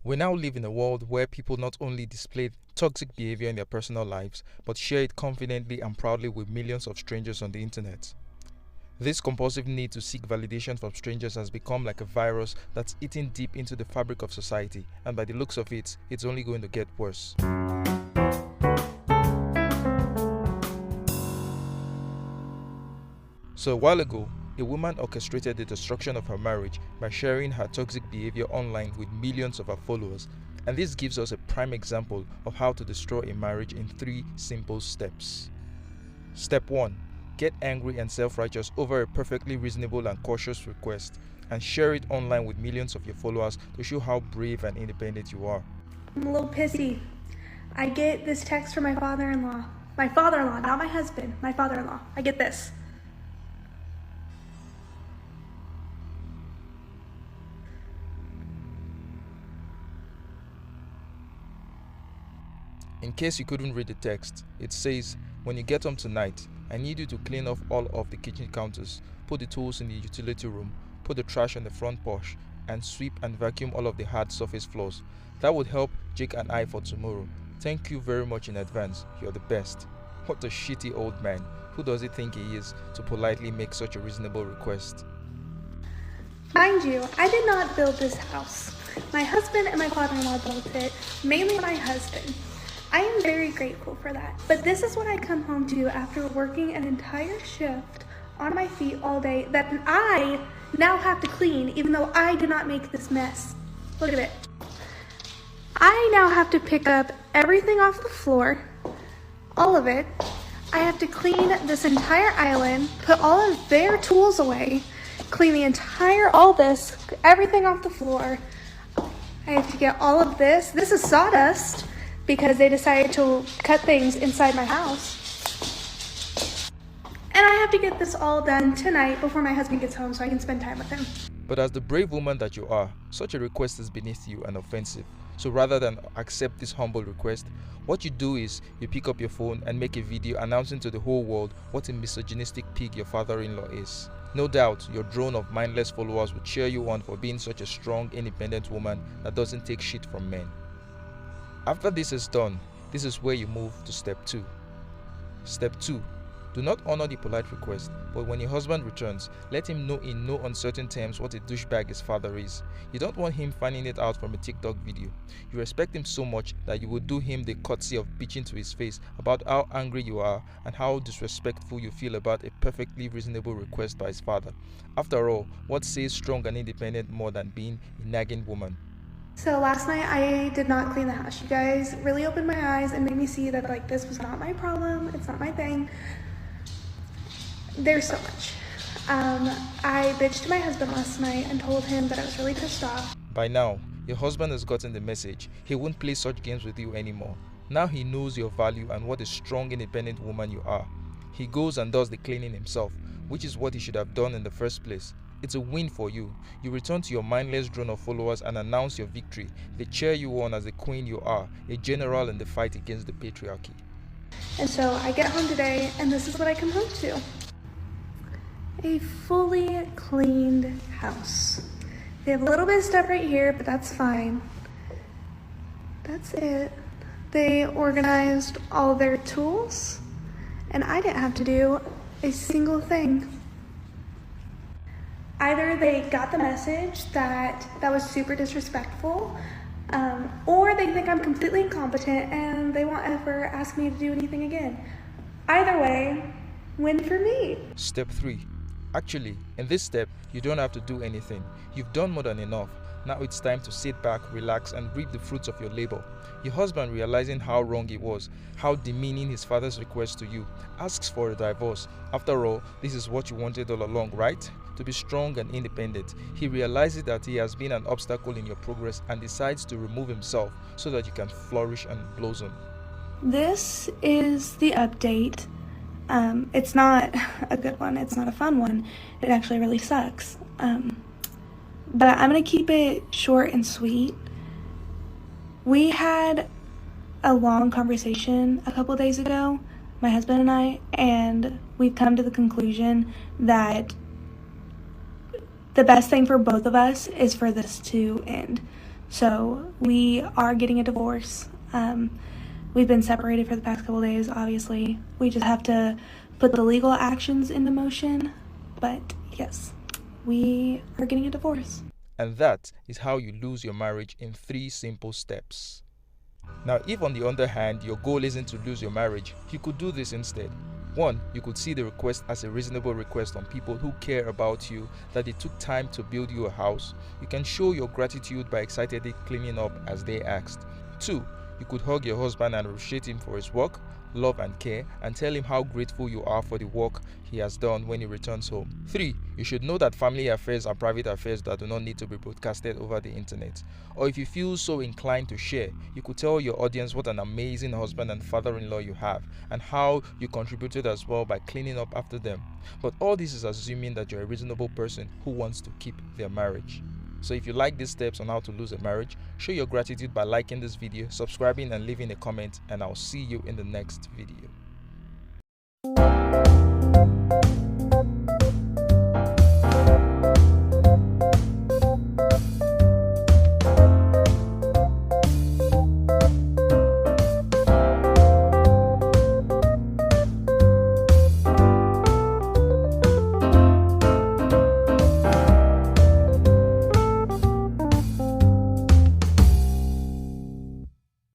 We now live in a world where people not only display toxic behavior in their personal lives, but share it confidently and proudly with millions of strangers on the internet. This compulsive need to seek validation from strangers has become like a virus that's eating deep into the fabric of society, and by the looks of it, it's only going to get worse. So a while ago, a woman orchestrated the destruction of her marriage by sharing her toxic behavior online with millions of her followers, and this gives us a prime example of how to destroy a marriage in 3 simple steps. Step 1. Get angry and self-righteous over a perfectly reasonable and cautious request, and share it online with millions of your followers to show how brave and independent you are. I'm a little pissy. I get this text from my father-in-law. My father-in-law, not my husband, my father-in-law. I get this. In case you couldn't read the text, it says, "When you get home tonight, I need you to clean off all of the kitchen counters, put the tools in the utility room, put the trash on the front porch, and sweep and vacuum all of the hard surface floors. That would help Jake and I for tomorrow. Thank you very much in advance. You're the best." What a shitty old man. Who does he think he is to politely make such a reasonable request? Mind you, I did not build this house. My husband and my father-in-law built it, mainly my husband. I am very grateful for that. But this is what I come home to after working an entire shift on my feet all day that I now have to clean, even though I did not make this mess. Look at it. I now have to pick up everything off the floor, all of it. I have to clean this entire island, put all of their tools away, clean the entire, all this, everything off the floor. I have to get all of this. This is sawdust because they decided to cut things inside my house. And I have to get this all done tonight before my husband gets home so I can spend time with him. But as the brave woman that you are, such a request is beneath you and offensive. So rather than accept this humble request, what you do is you pick up your phone and make a video announcing to the whole world what a misogynistic pig your father-in-law is. No doubt, your drone of mindless followers will cheer you on for being such a strong, independent woman that doesn't take shit from men. After this is done, this is where you move to step 2. Step 2. Do not honor the polite request, but when your husband returns, let him know in no uncertain terms what a douchebag his father is. You don't want him finding it out from a TikTok video. You respect him so much that you will do him the courtesy of bitching to his face about how angry you are and how disrespectful you feel about a perfectly reasonable request by his father. After all, what says strong and independent more than being a nagging woman? So last night I did not clean the house. You guys really opened my eyes and made me see that this was not my problem. It's not my thing. There's so much. I bitched to my husband last night and told him that I was really pissed off. By now, your husband has gotten the message. He won't play such games with you anymore. Now he knows your value and what a strong, independent woman you are. He goes and does the cleaning himself, which is what he should have done in the first place. It's a win for you. You return to your mindless drone of followers and announce your victory. They cheer you on as the queen you are, a general in the fight against the patriarchy. And so I get home today and this is what I come home to. A fully cleaned house. They have a little bit of stuff right here, but that's fine. That's it. They organized all their tools, and I didn't have to do a single thing. Either they got the message that was super disrespectful, or they think I'm completely incompetent and they won't ever ask me to do anything again. Either way, win for me. Step 3. Actually, in this step, you don't have to do anything. You've done more than enough. Now it's time to sit back, relax, and reap the fruits of your labor. Your husband, realizing how wrong he was, how demeaning his father's request to you, asks for a divorce. After all, this is what you wanted all along, right? To be strong and independent. He realizes that he has been an obstacle in your progress and decides to remove himself so that you can flourish and blossom. This is the update. It's not a good one. It's not a fun one. It actually really sucks. But I'm going to keep it short and sweet. We had a long conversation a couple days ago, my husband and I, and we've come to the conclusion that the best thing for both of us is for this to end. So we are getting a divorce. We've been separated for the past couple days, obviously. We just have to put the legal actions into motion. But yes, we are getting a divorce. And that is how you lose your marriage in 3 simple steps. Now, if on the other hand, your goal isn't to lose your marriage, you could do this instead. 1. You could see the request as a reasonable request on people who care about you, that they took time to build you a house. You can show your gratitude by excitedly cleaning up as they asked. 2. You could hug your husband and appreciate him for his work, love and care, and tell him how grateful you are for the work he has done when he returns home. 3. You should know that family affairs are private affairs that do not need to be broadcasted over the internet. Or if you feel so inclined to share, you could tell your audience what an amazing husband and father-in-law you have, and how you contributed as well by cleaning up after them. But all this is assuming that you're a reasonable person who wants to keep their marriage. So if you like these steps on how to lose a marriage, show your gratitude by liking this video, subscribing and leaving a comment, and I'll see you in the next video.